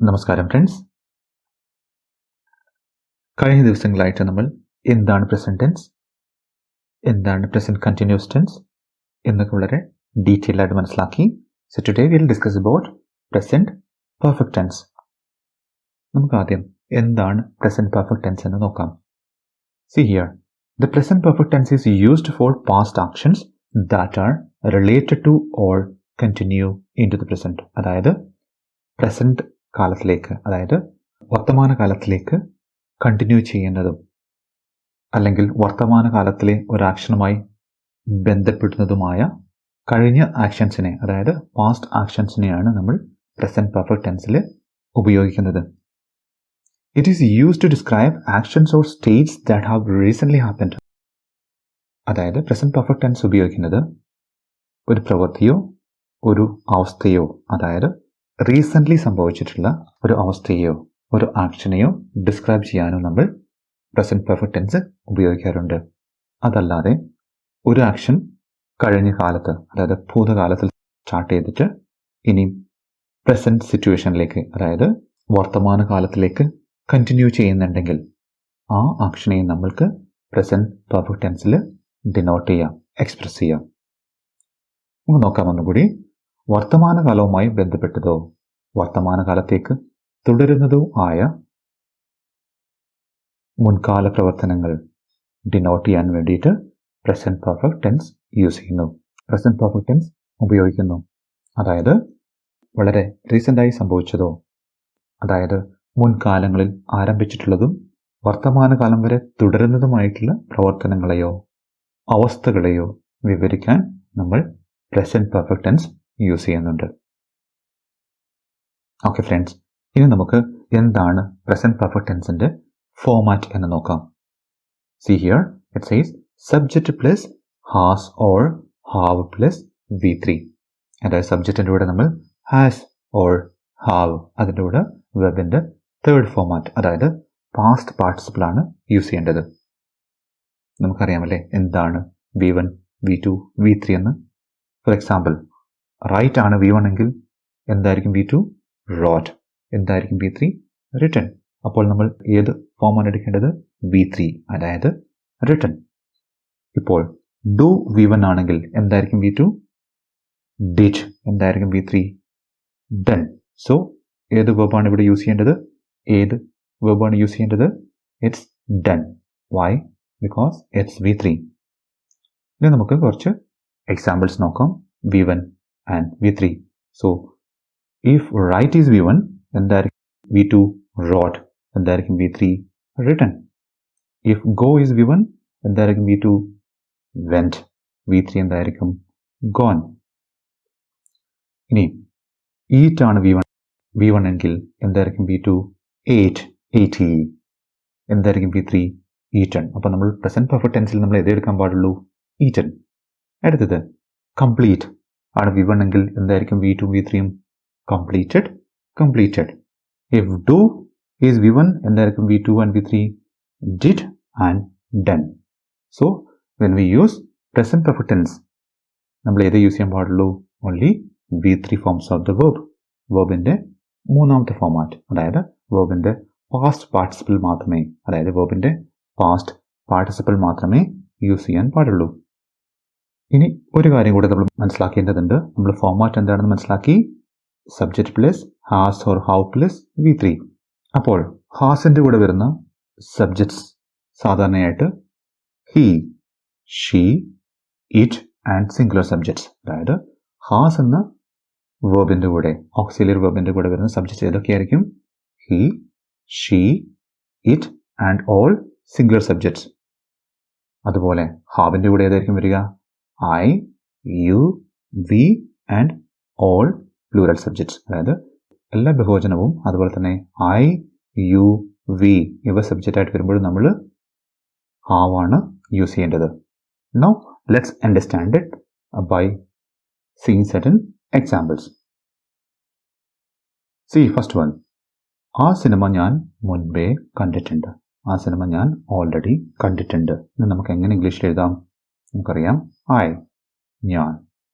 നമസ്കാരം ഫ്രണ്ട്സ്. കഴിഞ്ഞ ദിവസങ്ങളായിട്ട് നമ്മൾ എന്താണ് പ്രസന്റ് ടെൻസ്, എന്താണ് പ്രസന്റ് കണ്ടിന്യൂസ് ടെൻസ് എന്നൊക്കെ വളരെ ഡീറ്റെയിൽ ആയിട്ട് മനസ്സിലാക്കി. So today will discuss about present perfect tense. നമുക്ക് ആദ്യം എന്താണ് പ്രസന്റ് പെർഫെക്റ്റ് ടെൻസ് എന്ന് നോക്കാം. See here, the present perfect tense is used for past actions that are related to or continue into the present. അതായത് present കാലത്തിലേക്ക്, അതായത് വർത്തമാന കാലത്തിലേക്ക് continue ചെയ്യുന്നതും അല്ലെങ്കിൽ വർത്തമാന കാലത്തിലെ ഒരു ആക്ഷനുമായി ബന്ധപ്പെടുന്നതുമായ കഴിഞ്ഞ ആക്ഷൻസിനെ, അതായത് പാസ്റ്റ് ആക്ഷൻസിനെയാണ് നമ്മൾ പ്രസന്റ് പെർഫെക്റ്റ് ടെൻസിൽ ഉപയോഗിക്കുന്നത്. It is used to describe actions or states that have recently happened. അതായത് പ്രസന്റ് പെർഫെക്റ്റ് ടെൻസ് ഉപയോഗിക്കുന്നത് ഒരു പ്രവൃത്തിയോ ഒരു അവസ്ഥയോ, അതായത് റീസെൻ്റ്ലി സംഭവിച്ചിട്ടുള്ള ഒരു അവസ്ഥയോ ഒരു ആക്ഷനെയോ ഡിസ്ക്രൈബ് ചെയ്യാനും നമ്മൾ പ്രസന്റ് പെർഫെക്റ്റ് ടെൻസ് ഉപയോഗിക്കാറുണ്ട്. അതല്ലാതെ ഒരു ആക്ഷൻ കഴിഞ്ഞ കാലത്ത്, അതായത് ഭൂതകാലത്തിൽ സ്റ്റാർട്ട് ചെയ്തിട്ട് ഇനി പ്രസന്റ് സിറ്റുവേഷനിലേക്ക്, അതായത് വർത്തമാന കാലത്തിലേക്ക് കണ്ടിന്യൂ ചെയ്യുന്നുണ്ടെങ്കിൽ ആ ആക്ഷനെയും നമ്മൾക്ക് പ്രസന്റ് പെർഫെക്റ്റ് ടെൻസിൽ ഡിനോട്ട് ചെയ്യാം, എക്സ്പ്രസ് ചെയ്യാം. നമുക്ക് നോക്കാം ഒന്നുകൂടി. വർത്തമാനകാലവുമായി ബന്ധപ്പെട്ടതോ വർത്തമാനകാലത്തേക്ക് തുടരുന്നതോ ആയ മുൻകാല പ്രവർത്തനങ്ങൾ ഡിനോട്ട് ചെയ്യാൻ വേണ്ടിയിട്ട് പ്രസന്റ് പെർഫെക്റ്റ് ടെൻസ് യൂസ് ചെയ്യുന്നു, പ്രസന്റ് പെർഫെക്റ്റ് ടെൻസ് ഉപയോഗിക്കുന്നു. അതായത് വളരെ റീസെൻ്റായി സംഭവിച്ചതോ, അതായത് മുൻകാലങ്ങളിൽ ആരംഭിച്ചിട്ടുള്ളതും വർത്തമാനകാലം വരെ തുടരുന്നതുമായിട്ടുള്ള പ്രവർത്തനങ്ങളെയോ അവസ്ഥകളെയോ വിവരിക്കാൻ നമ്മൾ പ്രസന്റ് പെർഫെക്റ്റ് ടെൻസ് യൂസ് ചെയ്യുന്നുണ്ട്. ഓക്കെ ഫ്രണ്ട്സ്, ഇനി നമുക്ക് എന്താണ് പ്രസന്റ് പെർഫെക്റ്റ് ടെൻസിന്റെ ഫോമാറ്റ് എന്ന് നോക്കാം. See here, it says subject plus has or have plus V3. അതായത് സബ്ജക്റ്റിൻ്റെ കൂടെ നമ്മൾ ഹാസ് ഓർ ഹാവ്, അതിൻ്റെ കൂടെ വെബിൻ്റെ തേർഡ് ഫോമാറ്റ്, അതായത് പാസ്റ്റ് പാർട്ടിസിപ്പിൾ ആണ് യൂസ് ചെയ്യേണ്ടത്. നമുക്കറിയാമല്ലേ എന്താണ് V1, V2, V3 എന്ന്. ഫോർ എക്സാമ്പിൾ, റൈറ്റ് ആണ് V1 എങ്കിൽ എന്തായിരിക്കും V2? റോട്ട്. എന്തായിരിക്കും V3? റിട്ടൺ. അപ്പോൾ നമ്മൾ ഏത് ഫോമാണ് എടുക്കേണ്ടത്? V3, അതായത് റിട്ടൺ. ഇപ്പോൾ ഡു V1 ആണെങ്കിൽ എന്തായിരിക്കും V2? ഡിഡ്. എന്തായിരിക്കും V3? ഡൺ. സോ ഏത് വെർബാണ് ഇവിടെ യൂസ് ചെയ്യേണ്ടത്? ഏത് വെർബാണ് യൂസ് ചെയ്യേണ്ടത്? It's done. Why? Because it's V3. ഇനി നമുക്ക് കുറച്ച് എക്സാമ്പിൾസ് നോക്കാം. V1 and V3. So if write is V1, എന്തായിരിക്കും V2? റോട്ട്. എന്തായിരിക്കും V3? Written. If go is V1, എന്തായിരിക്കും V2? വെന്റ്. V3 എന്തായിരിക്കും? ഗോൺ. ഇനി ഈറ്റ് ആണ് V1 എങ്കിൽ എന്തായിരിക്കും V2? ate. ate. എന്തായിരിക്കും V3? ഈറ്റൺ. അപ്പോൾ നമ്മൾ പ്രസന്റ് പെർഫെക്റ്റ് ടെൻസിൽ നമ്മൾ എഴുതെടുക്കാൻ പാടുള്ളൂ? ഈറ്റൺ. അടുത്തത് കംപ്ലീറ്റ് ആണ് V1 എങ്കിൽ എന്തായിരിക്കും V2 V3? completed. completed. If do is V1, എന്തായിരിക്കും V2 and V3? did and done. So when we use present perfect tense, നമ്മൾ ഏത് യൂസ് ചെയ്യാൻ പാടുള്ളൂ? only V3 forms of the verb. വെർബിൻ്റെ മൂന്നാമത്തെ ഫോമാറ്റ്, അതായത് വെർബിൻ്റെ പാസ്റ്റ് പാർട്ടിസിപ്പിൾ മാത്രമേ, അതായത് വെർബിൻ്റെ past participle മാത്രമേ യൂസ് ചെയ്യാൻ പാടുള്ളൂ. ഇനി ഒരു കാര്യം കൂടെ നമ്മൾ മനസ്സിലാക്കേണ്ടതുണ്ട്. നമ്മൾ ഫോമാറ്റ് എന്താണെന്ന് മനസ്സിലാക്കി. Subject plus has or have plus V3. അപ്പോൾ ഹാസിൻ്റെ കൂടെ വരുന്ന സബ്ജക്ട്സ് സാധാരണയായിട്ട് he, she, it and singular subjects. അതായത് ഹാസ് എന്ന വെർബിൻ്റെ കൂടെ, ഓക്സിലറി വെർബിൻ്റെ കൂടെ വരുന്ന സബ്ജക്ട്സ് ഏതൊക്കെയായിരിക്കും? He, she, it and all singular subjects. അതുപോലെ ഹാവിൻ്റെ കൂടെ ഏതായിരിക്കും വരിക? I, you, we and all plural subjects. അതായത് എല്ലാ ബഹുവചനവും അതുപോലെ തന്നെ ഐ, യു, വി ഇവ സബ്ജക്റ്റ് ആയിട്ട് വരുമ്പോൾ നമ്മൾ ഹാവ് ആണ് യൂസ് ചെയ്യേണ്ടത്. Now let's understand it by seeing certain examples. See first one. ആ സിനിമ ഞാൻ മുൻപേ കണ്ടിട്ടുണ്ട്. ആ സിനിമ ഞാൻ ഓൾറെഡി കണ്ടിട്ടുണ്ട്. ഇത് നമുക്ക് എങ്ങനെ ഇംഗ്ലീഷിൽ എഴുതാം? നമുക്കറിയാം, ഐ ഞാൻ,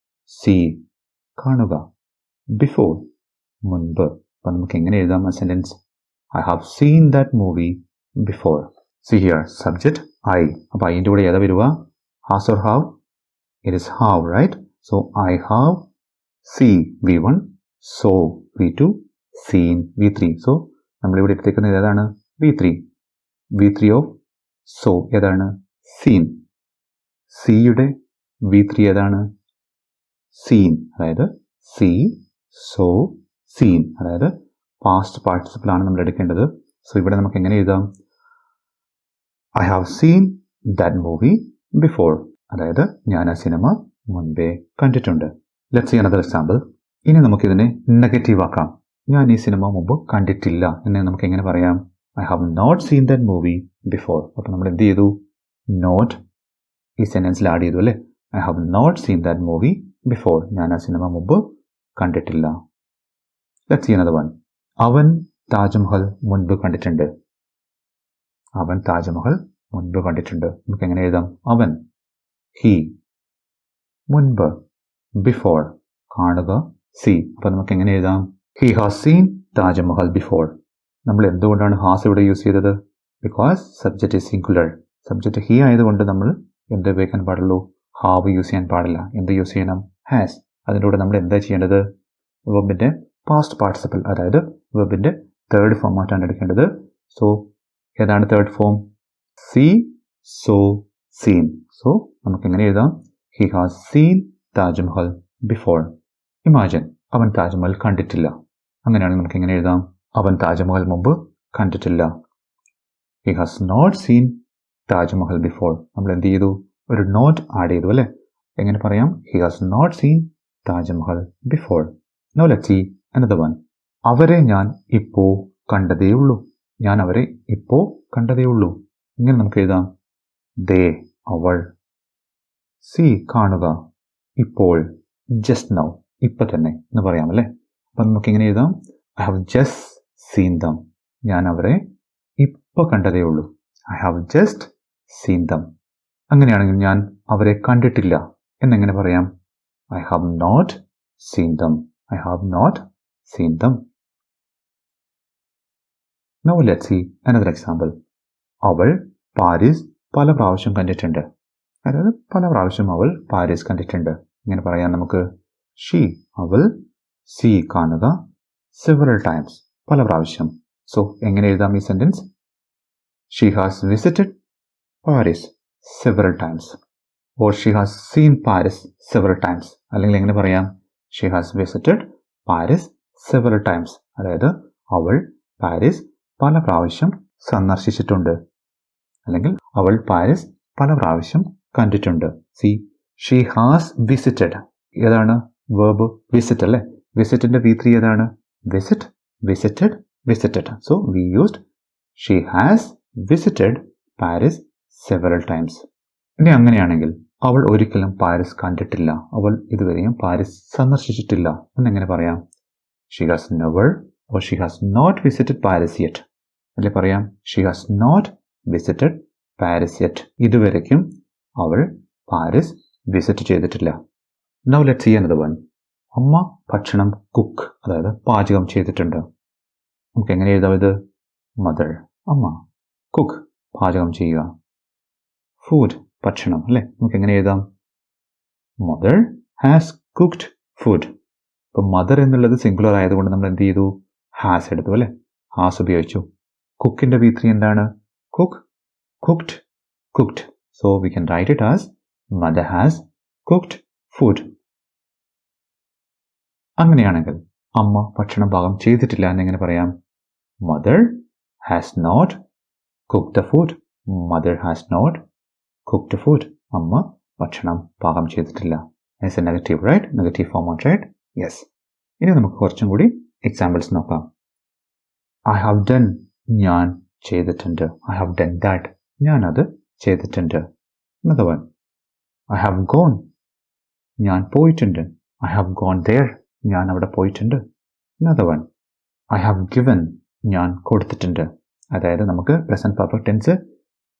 സി കാണുക, ബിഫോർ മുൻപ്, അപ്പം നമുക്ക് എങ്ങനെ എഴുതാം ആ sentence? I have seen that movie before. See here subject I. അപ്പോൾ അതിൻ്റെ കൂടെ ഏതാ വരിക? Has or have? It is have, right? So I have see V1, so V2, seen V3. So നമ്മളിവിടെ എടുത്തേക്കുന്നത് ഏതാണ്? V3. V3 ഓഫ് സോ ഏതാണ്? Scene. സിയുടെ V3 ഏതാണ്? സീൻ. അതായത് സീ, സോ, സീൻ. അതായത് പാസ്റ്റ് പാർട്ടിസിപ്പിൾ ആണ് നമ്മൾ എടുക്കേണ്ടത്. സോ ഇവിടെ നമുക്ക് എങ്ങനെ എഴുതാം? I have seen that movie before. അതായത് ഞാൻ ആ സിനിമ മുൻപേ കണ്ടിട്ടുണ്ട്. Let's see another example. ഇനി നമുക്കിതിനെ നെഗറ്റീവ് ആക്കാം. ഞാൻ ഈ സിനിമ മുമ്പ് കണ്ടിട്ടില്ല എന്ന് നമുക്ക് എങ്ങനെ പറയാം? I have not seen that movie before. അപ്പോൾ നമ്മൾ എന്ത് ചെയ്തു? നോട്ട് ഈ സെൻറ്റൻസിൽ ആഡ് ചെയ്തു അല്ലേ? I have not seen that movie before. ഞാൻ ആ സിനിമ മുമ്പ് കണ്ടിട്ടില്ല. Let's see another one. അവൻ താജ്മഹൽ മുൻപ് കണ്ടിട്ടുണ്ട്. അവൻ താജ്മഹൽ മുൻപ് കണ്ടിട്ടുണ്ട്. നമുക്ക് എങ്ങനെ എഴുതാം? അവൻ, ഹി, മുൻപ്, ബിഫോർ, കാണുക, സീ. അപ്പോൾ നമുക്ക് എങ്ങനെ എഴുതാം? He has seen Taj Mahal before. നമ്മൾ എന്തുകൊണ്ടാണ് ഹാസ് ഇവിടെ യൂസ് ചെയ്തത്? Because subject is singular. Subject he ആയതുകൊണ്ട് നമ്മൾ എന്ത് ഉപയോഗിക്കാൻ പാടുള്ളൂ? ഹാവ് യൂസ് ചെയ്യാൻ പാടില്ല. എന്ത് യൂസ് ചെയ്യണം? ഹാസ്. അതിൻ്റെ കൂടെ നമ്മൾ എന്താ ചെയ്യേണ്ടത്? വെർബിൻ്റെ പാസ്റ്റ് പാർട്ടിസിപ്പിൾ, അതായത് വെർബിൻ്റെ തേർഡ് ഫോമായിട്ടാണ് എടുക്കേണ്ടത്. സോ ഏതാണ് third form? See, so, scene. So നമുക്ക് എങ്ങനെ എഴുതാം? He has seen Taj Mahal before. Imagine, അവൻ താജ്മഹൽ കണ്ടിട്ടില്ല. അങ്ങനെയാണെങ്കിൽ നമുക്ക് എങ്ങനെ എഴുതാം? അവൻ താജ്മഹൽ മുമ്പ് കണ്ടിട്ടില്ല. He has not seen Taj Mahal before. നമ്മൾ എന്ത് ചെയ്തു? ഒരു നോട്ട് ആഡ് ചെയ്തു അല്ലേ? എങ്ങനെ പറയാം? He has not seen Taj Mahal before. Now let's see another one. അവരെ ഞാൻ ഇപ്പോൾ കണ്ടതേയുള്ളൂ. ഞാൻ അവരെ ഇപ്പോൾ കണ്ടതേയുള്ളൂ. ഇങ്ങനെ നമുക്ക് എഴുതാം. ദേ, അവൾ. സീ, കാണുക. ഇപ്പോൾ, ജസ്റ്റ് നൗ, ഇപ്പം തന്നെ എന്ന് പറയാം അല്ലേ? അപ്പം നമുക്ക് എങ്ങനെ എഴുതാം? I have just seen them. ഞാൻ അവരെ ഇപ്പോൾ കണ്ടതേ ഉള്ളൂ. I have just seen them. അങ്ങനെയാണെങ്കിൽ ഞാൻ അവരെ കണ്ടിട്ടില്ല എന്നെങ്ങനെ പറയാം? I have not seen them. I have not seen them. Now let's see another example. അവൾ പാരീസ് പല പ്രാവശ്യം കണ്ടിട്ടുണ്ട്. അതായത് പല പ്രാവശ്യം അവൾ പാരീസ് കണ്ടിട്ടുണ്ട്. ഇങ്ങനെ പറയാം നമുക്ക്. ഷീ, അവൾ, സീ, കാണുക, സെവറൽ ടൈംസ്, പല പ്രാവശ്യം. സോ എങ്ങനെ എഴുതാം ഈ sentence? She has visited Paris several times. Or she has seen Paris several times. അല്ലെങ്കിൽ എങ്ങനെ പറയാം? She has visited Paris several times. അതായത് അവൾ പാരീസ് പല പ്രാവശ്യം സന്ദർശിച്ചിട്ടുണ്ട്. അല്ലെങ്കിൽ അവൾ പാരീസ് പല പ്രാവശ്യം കണ്ടിട്ടുണ്ട്. C, she has visited. ഏതാണ് വേർബ്? വിസിറ്റ് അല്ലേ? വിസിറ്റിന്റെ V3 ഏതാണ്? Visit, visited, visited. So we used she has visited Paris several times. ഇനി അങ്ങനെയാണെങ്കിൽ അവൾ ഒരിക്കലും പാരീസ് കണ്ടിട്ടില്ല. അവൾ ഇതുവരെയും പാരീസ് സന്ദർശിച്ചിട്ടില്ല എന്നെങ്ങനെ പറയാം? She has never or she has not visited Paris yet. അല്ലെ പറയാം? She has not visited Paris yet. ഇതുവരയ്ക്കും അവൾ പാരീസ് വിസിറ്റ് ചെയ്തിട്ടില്ല. Now let's see another one. അമ്മ ഭക്ഷണം കുക്ക്, അതായത് പാചകം ചെയ്തിട്ടുണ്ട്. നമുക്ക് എങ്ങനെ എഴുതാം ഇത്? മദർ, അമ്മ, കുക്ക്, പാചകം ചെയ്യുക. ഫുഡ്, ഭക്ഷണം അല്ലേ? നമുക്ക് എങ്ങനെ എഴുതാം? Mother has cooked food. ഇപ്പം മദർ എന്നുള്ളത് സിംഗുലർ ആയതുകൊണ്ട് നമ്മൾ എന്ത് ചെയ്തു? ഹാസ് എടുത്തു അല്ലേ? ഹാസ് ഉപയോഗിച്ചു. കുക്കിന്റെ V3 എന്താണ്? Cook, cooked, cooked. So we can write it as mother has cooked food. അങ്ങനെയാണെങ്കിൽ അമ്മ ഭക്ഷണം പാകം ചെയ്തിട്ടില്ല എന്നെങ്ങനെ പറയാം? Mother has not cooked the food. Mother has not cooked the food. അമ്മ ഭക്ഷണം പാകം ചെയ്തിട്ടില്ല. As a negative, right? Negative format, right? Yes. ഇനി നമുക്ക് കുറച്ചും കൂടി എക്സാമ്പിൾസ് നോക്കാം. ഐ ഹാവ് ഡൺ, ഞാൻ ചെയ്തിട്ടുണ്ട്. ഐ ഹാവ് ഡൺ ദാറ്റ്, ഞാൻ അത് ചെയ്തിട്ടുണ്ട്. Another one. I have gone, ഞാൻ പോയിട്ടുണ്ട്. I have gone there, ഞാൻ അവിടെ പോയിട്ടുണ്ട്. Another one. I have given, ഞാൻ കൊടുത്തിട്ടുണ്ട്. അതായത് നമുക്ക് പ്രസന്റ് പെർഫെക്റ്റ് ടെൻസ്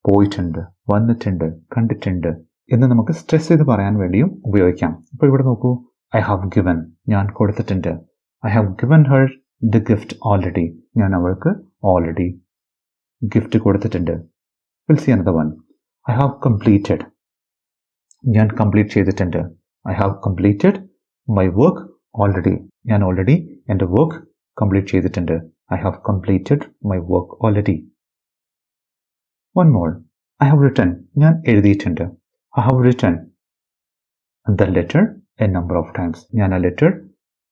പോയിട്ടുണ്ട്, വന്നിട്ടുണ്ട്, കണ്ടിട്ടുണ്ട് എന്ന് നമുക്ക് സ്ട്രെസ് ചെയ്ത് പറയാൻ വേണ്ടിയും ഉപയോഗിക്കാം. അപ്പോൾ ഇവിടെ നോക്കൂ. I have given, ഞാൻ കൊടുത്തിട്ടുണ്ട്. I have given her the gift already. ഞാൻ അവൾക്ക് already ഗിഫ്റ്റ് കൊടുത്തിട്ടുണ്ട്. We'll see another one. I have completed. ഞാൻ കംപ്ലീറ്റ് ചെയ്തിട്ടുണ്ട്. I have completed my work already. ഞാൻ already എൻ്റെ വർക്ക് കംപ്ലീറ്റ് ചെയ്തിട്ടുണ്ട്. I have completed my work already. One more. I have written. ഞാൻ എഴുതിയിട്ടുണ്ട്. I have written the letter a number of times. ഞാൻ ആ letter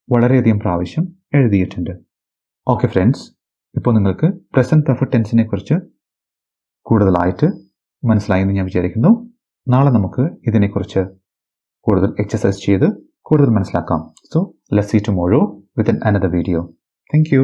വളരെയധികം പ്രാവശ്യം എഴുതിയിട്ടുണ്ട്. ഓക്കെ ഫ്രണ്ട്സ്, ഇപ്പോൾ നിങ്ങൾക്ക് പ്രസന്റ് പെർഫെക്റ്റ് ടെൻസിനെ കുറിച്ച് കൂടുതലായിട്ട് മനസ്സിലായെന്ന് ഞാൻ വിചാരിക്കുന്നു. നാളെ നമുക്ക് ഇതിനെക്കുറിച്ച് കൂടുതൽ എക്സസൈസ് ചെയ്ത് കൂടുതൽ മനസ്സിലാക്കാം. So let's see tomorrow with another video. Thank U.